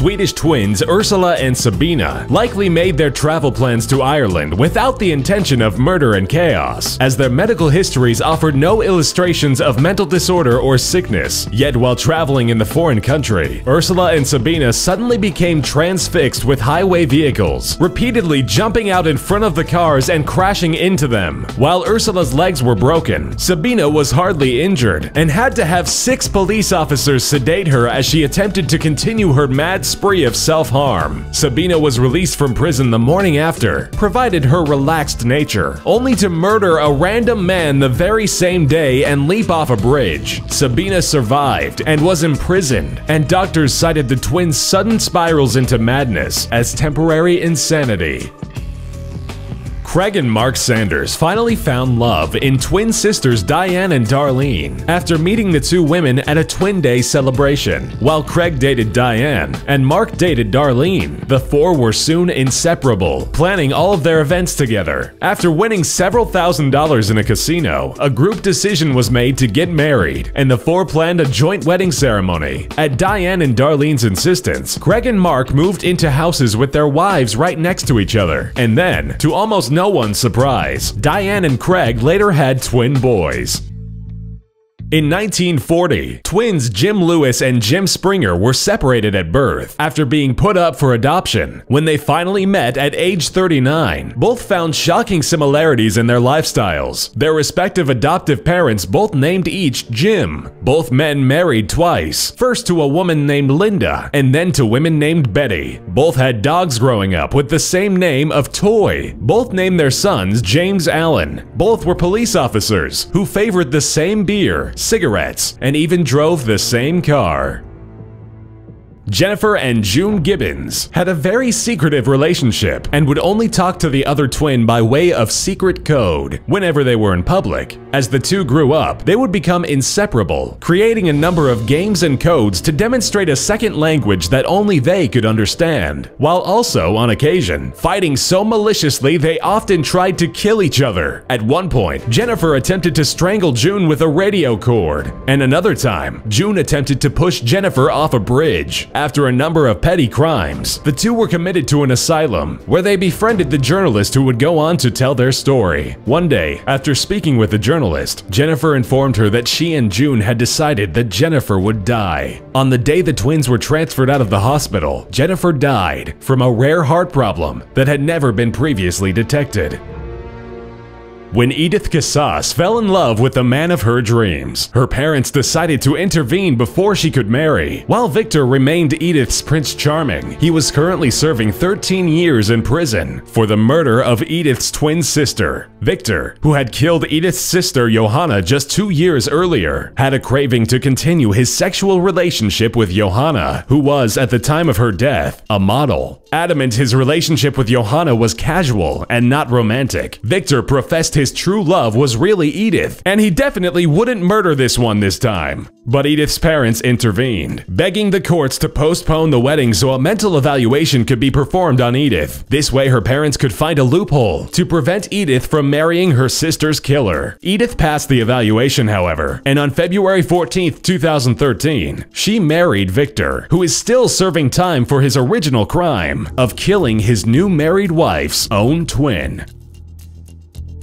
Swedish twins Ursula and Sabina likely made their travel plans to Ireland without the intention of murder and chaos, as their medical histories offered no illustrations of mental disorder or sickness. Yet while traveling in the foreign country, Ursula and Sabina suddenly became transfixed with highway vehicles, repeatedly jumping out in front of the cars and crashing into them. While Ursula's legs were broken, Sabina was hardly injured and had to have 6 police officers sedate her as she attempted to continue her mad spree of self-harm. Sabina was released from prison the morning after, provided her relaxed nature, only to murder a random man the very same day and leap off a bridge. Sabina survived and was imprisoned, and doctors cited the twins' sudden spirals into madness as temporary insanity. Craig and Mark Sanders finally found love in twin sisters Diane and Darlene after meeting the two women at a Twin Day celebration. While Craig dated Diane and Mark dated Darlene, the four were soon inseparable, planning all of their events together. After winning several $1,000s in a casino, a group decision was made to get married, and the four planned a joint wedding ceremony. At Diane and Darlene's insistence, Craig and Mark moved into houses with their wives right next to each other, and then, to almost no one's surprise, Diane and Craig later had twin boys. In 1940, twins Jim Lewis and Jim Springer were separated at birth after being put up for adoption. When they finally met at age 39, both found shocking similarities in their lifestyles. Their respective adoptive parents both named each Jim. Both men married twice, first to a woman named Linda and then to women named Betty. Both had dogs growing up with the same name of Toy. Both named their sons James Allen. Both were police officers who favored the same beer, cigarettes, and even drove the same car. Jennifer and June Gibbons had a very secretive relationship and would only talk to the other twin by way of secret code whenever they were in public. As the two grew up, they would become inseparable, creating a number of games and codes to demonstrate a second language that only they could understand, while also, on occasion, fighting so maliciously they often tried to kill each other. At one point, Jennifer attempted to strangle June with a radio cord, and another time, June attempted to push Jennifer off a bridge. After a number of petty crimes, the two were committed to an asylum, where they befriended the journalist who would go on to tell their story. One day, after speaking with the journalist, Jennifer informed her that she and June had decided that Jennifer would die. On the day the twins were transferred out of the hospital, Jennifer died from a rare heart problem that had never been previously detected. When Edith Casas fell in love with the man of her dreams, her parents decided to intervene before she could marry. While Victor remained Edith's Prince Charming, he was currently serving 13 years in prison for the murder of Edith's twin sister. Victor, who had killed Edith's sister Johanna just 2 years earlier, had a craving to continue his sexual relationship with Johanna, who was, at the time of her death, a model. Adamant his relationship with Johanna was casual and not romantic, Victor professed his true love was really Edith, and he definitely wouldn't murder this one this time. But Edith's parents intervened, begging the courts to postpone the wedding so a mental evaluation could be performed on Edith. This way her parents could find a loophole to prevent Edith from marrying her sister's killer. Edith passed the evaluation, however, and on February 14th, 2013, she married Victor, who is still serving time for his original crime of killing his new married wife's own twin.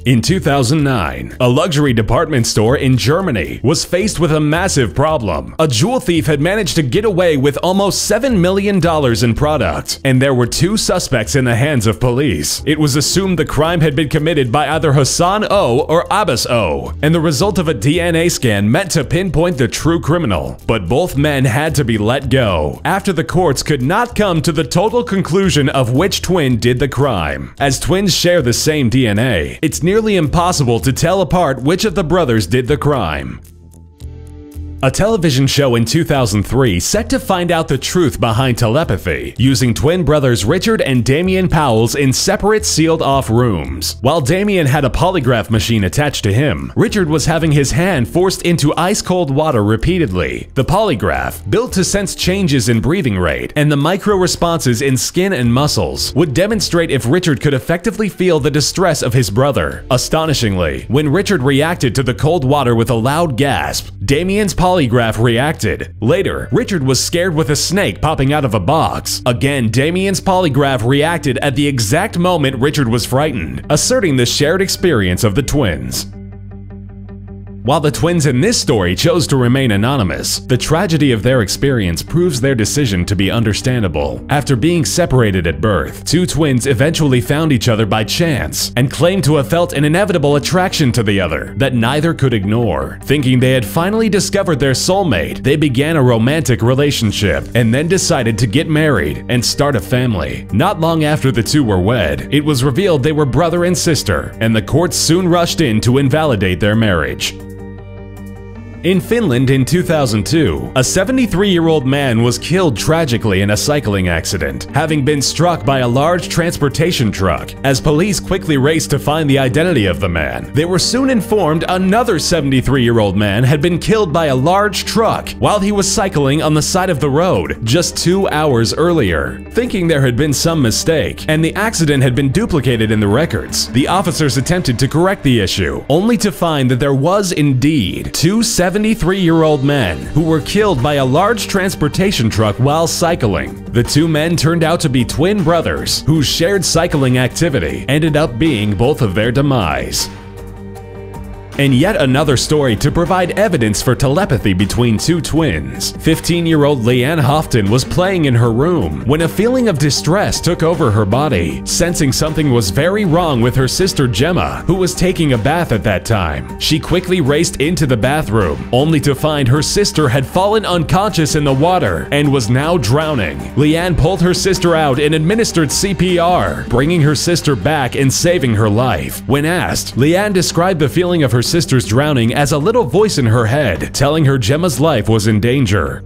In 2009, a luxury department store in Germany was faced with a massive problem. A jewel thief had managed to get away with almost $7 million in product, and there were 2 suspects in the hands of police. It was assumed the crime had been committed by either Hassan O or Abbas O, and the result of a DNA scan meant to pinpoint the true criminal. But both men had to be let go after the courts could not come to the total conclusion of which twin did the crime. As twins share the same DNA, it's nearly impossible to tell apart which of the brothers did the crime. A television show in 2003 set to find out the truth behind telepathy, using twin brothers Richard and Damien Powell's in separate sealed-off rooms. While Damien had a polygraph machine attached to him, Richard was having his hand forced into ice-cold water repeatedly. The polygraph, built to sense changes in breathing rate and the micro-responses in skin and muscles, would demonstrate if Richard could effectively feel the distress of his brother. Astonishingly, when Richard reacted to the cold water with a loud gasp, Damien's polygraph reacted. Later, Richard was scared with a snake popping out of a box. Again, Damien's polygraph reacted at the exact moment Richard was frightened, asserting the shared experience of the twins. While the twins in this story chose to remain anonymous, the tragedy of their experience proves their decision to be understandable. After being separated at birth, two twins eventually found each other by chance and claimed to have felt an inevitable attraction to the other that neither could ignore. Thinking they had finally discovered their soulmate, they began a romantic relationship and then decided to get married and start a family. Not long after the two were wed, it was revealed they were brother and sister, and the courts soon rushed in to invalidate their marriage. In Finland in 2002, a 73-year-old man was killed tragically in a cycling accident, having been struck by a large transportation truck. As police quickly raced to find the identity of the man, they were soon informed another 73-year-old man had been killed by a large truck while he was cycling on the side of the road just 2 hours earlier. Thinking there had been some mistake and the accident had been duplicated in the records, the officers attempted to correct the issue, only to find that there was indeed two 73-year-old men who were killed by a large transportation truck while cycling. The two men turned out to be twin brothers whose shared cycling activity ended up being both of their demise. And yet another story to provide evidence for telepathy between two twins. 15-year-old Leanne Houghton was playing in her room when a feeling of distress took over her body, sensing something was very wrong with her sister Gemma, who was taking a bath at that time. She quickly raced into the bathroom, only to find her sister had fallen unconscious in the water and was now drowning. Leanne pulled her sister out and administered CPR, bringing her sister back and saving her life. When asked, Leanne described the feeling of her sister's drowning as a little voice in her head telling her Gemma's life was in danger.